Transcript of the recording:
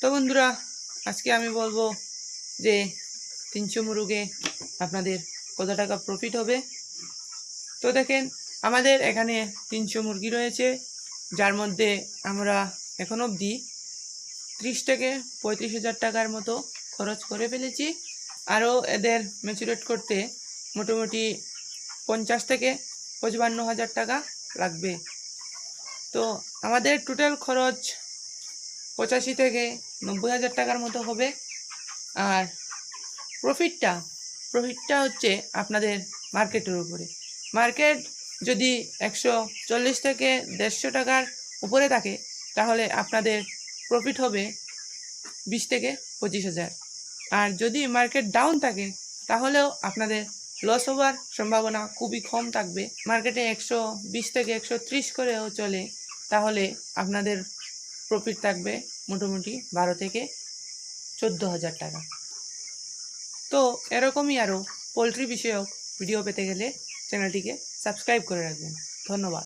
তো বন্ধুরা, আজকে আমি বলবো যে 300 মুরগে আপনাদের কত টাকা প্রফিট হবে। তো দেখেন, আমাদের এখানে 300 মুরগি রয়েছে, যার মধ্যে আমরা এখন অবধি 30 থেকে 35,000 টাকার মতো খরচ করে ফেলেছি। আরও এদের ম্যাচুরেট করতে মোটামুটি 50 থেকে 55,000 টাকা লাগবে। তো আমাদের টোটাল খরচ 85 থেকে 90,000 টাকার মতো হবে। আর প্রফিটটা হচ্ছে আপনাদের মার্কেটের উপরে। মার্কেট যদি 140 থেকে 150 টাকার উপরে থাকে, তাহলে আপনাদের প্রফিট হবে 20 থেকে 25,000। আর যদি মার্কেট ডাউন থাকে, তাহলেও আপনাদের লস হওয়ার সম্ভাবনা খুবই কম থাকবে। মার্কেটে 120 থেকে 130 করেও চলে, তাহলে আপনাদের প্রফিট থাকবে মোটামুটি 12 থেকে 14,000 টাকা। তো এরকমই আরও পোলট্রি বিষয়ক ভিডিও পেতে গেলে চ্যানেলটিকে সাবস্ক্রাইব করে রাখবেন। ধন্যবাদ।